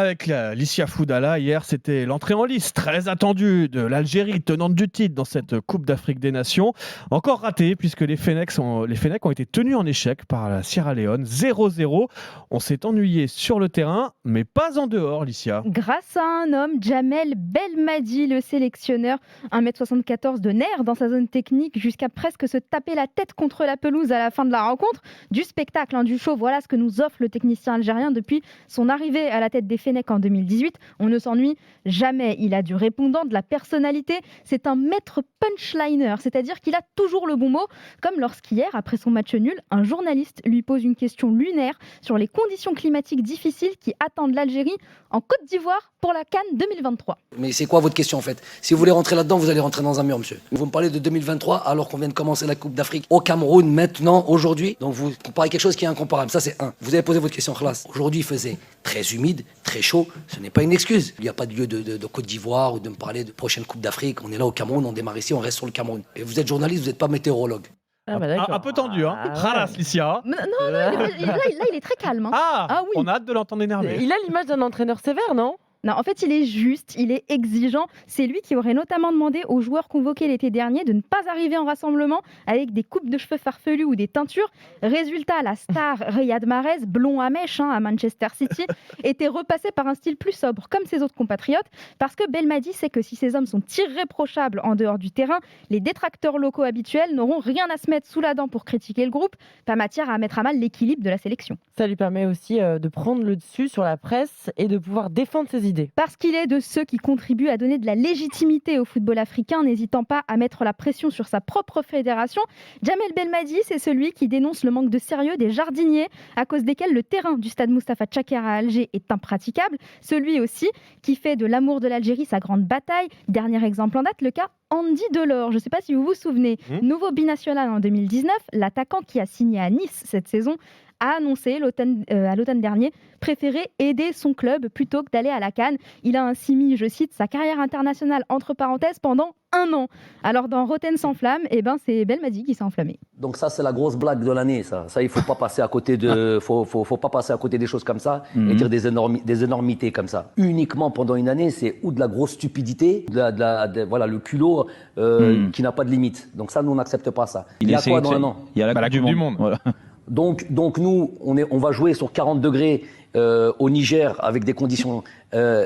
avec Licia Foudala. Hier, c'était l'entrée en lice très attendue de l'Algérie, tenante du titre dans cette Coupe d'Afrique des Nations. Encore ratée, puisque les Fennecs ont été tenus en échec par la Sierra Leone. 0-0. On s'est ennuyé sur le terrain, mais pas en dehors, Licia. Grâce à un homme, Jamel Belmadi, le sélectionneur, 1m74 de nerfs dans sa zone technique, jusqu'à presque se taper la tête contre la pelouse à la fin de la rencontre. Du spectacle, du show, voilà ce que nous offre le technicien algérien depuis son arrivée à la tête des Fennecs en 2018. On ne s'ennuie jamais. Il a du répondant, de la personnalité. C'est un maître punchliner, c'est-à-dire qu'il a toujours le bon mot, comme lorsqu'hier, après son match nul, un journaliste lui pose une question lunaire sur les conditions climatiques difficiles qui attendent l'Algérie en Côte d'Ivoire pour la CAN 2023. Mais c'est quoi votre question en fait? Si vous voulez rentrer là-dedans, vous allez rentrer dans un mur, monsieur. Vous me parlez de 2023 alors qu'on vient de commencer la Coupe d'Afrique au Cameroun maintenant, aujourd'hui. Donc vous comparez quelque chose qui est incomparable. Ça c'est un. Vous avez posé votre question, Khalas. Aujourd'hui il faisait très humide, très chaud. Ce n'est pas une excuse. Il n'y a pas de lieu de Côte d'Ivoire ou de me parler de prochaine Coupe d'Afrique. On est là au Cameroun, on démarre ici, on reste sur le Cameroun. Et vous êtes journaliste, vous n'êtes pas météorologue. Un peu tendu, hein. Khalas, Licia. Non, il est très calme. Oui. On a hâte de l'entendre énervé. Il a l'image d'un entraîneur sévère, non ? Non, en fait, il est juste, il est exigeant. C'est lui qui aurait notamment demandé aux joueurs convoqués l'été dernier de ne pas arriver en rassemblement avec des coupes de cheveux farfelues ou des teintures. Résultat, la star Riyad Mahrez, blond à mèche à Manchester City, était repassé par un style plus sobre, comme ses autres compatriotes, parce que Belmadi sait que si ces hommes sont irréprochables en dehors du terrain, les détracteurs locaux habituels n'auront rien à se mettre sous la dent pour critiquer le groupe, pas matière à mettre à mal l'équilibre de la sélection. Ça lui permet aussi de prendre le dessus sur la presse et de pouvoir défendre ses idées. Parce qu'il est de ceux qui contribuent à donner de la légitimité au football africain, n'hésitant pas à mettre la pression sur sa propre fédération. Jamel Belmadi, c'est celui qui dénonce le manque de sérieux des jardiniers, à cause desquels le terrain du stade Mustapha Tchaker à Alger est impraticable. Celui aussi qui fait de l'amour de l'Algérie sa grande bataille. Dernier exemple en date, le cas Andy Delors. Je ne sais pas si vous vous souvenez. Nouveau binational en 2019, l'attaquant qui a signé à Nice cette saison a annoncé à l'automne dernier préférer aider son club plutôt que d'aller à la CAN. Il a ainsi mis, je cite, sa carrière internationale entre parenthèses pendant 1 an. Alors dans Rotten sans flamme, c'est Belmadi qui s'est enflammé. Donc ça c'est la grosse blague de l'année, ça il faut pas passer à côté faut pas passer à côté des choses comme ça et dire des énormités comme ça. Uniquement pendant une année, c'est ou de la grosse stupidité, voilà le culot qui n'a pas de limite. Donc ça nous on n'accepte pas ça. Il y a quoi dans un an? Il y a la Coupe du Monde. Voilà. Donc nous on va jouer sur 40 degrés au Niger avec des conditions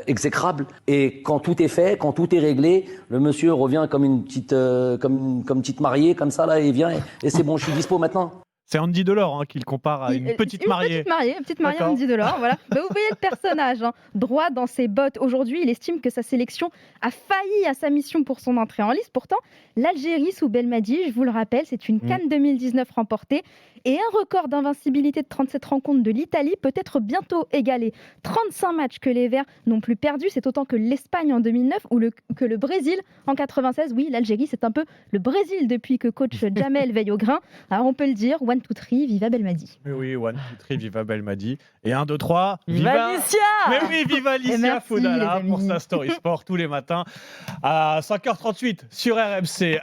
exécrables, et quand tout est fait, quand tout est réglé, le monsieur revient comme une petite mariée comme ça là, et vient et c'est bon, je suis dispo maintenant. C'est Andy Delors qu'il compare à une petite mariée. Une petite mariée, Andy Delors, voilà. Vous voyez le personnage, droit dans ses bottes. Aujourd'hui, il estime que sa sélection a failli à sa mission pour son entrée en lice. Pourtant, l'Algérie sous Belmadi, je vous le rappelle, c'est une CAN 2019 remportée et un record d'invincibilité de 37 rencontres de l'Italie peut être bientôt égalé. 35 matchs que les Verts n'ont plus perdus, c'est autant que l'Espagne en 2009 ou que le Brésil en 96. Oui, l'Algérie, c'est un peu le Brésil depuis que coach Jamel veille au grain. Alors on peut le dire, 1, 2, 3, viva Belmadi. Oui, 1, 2, 3, viva Belmadi. Et 1, 2, 3, viva Licia. Mais oui, viva Licia Foudala pour sa Story Sport tous les matins à 5h38 sur RMC.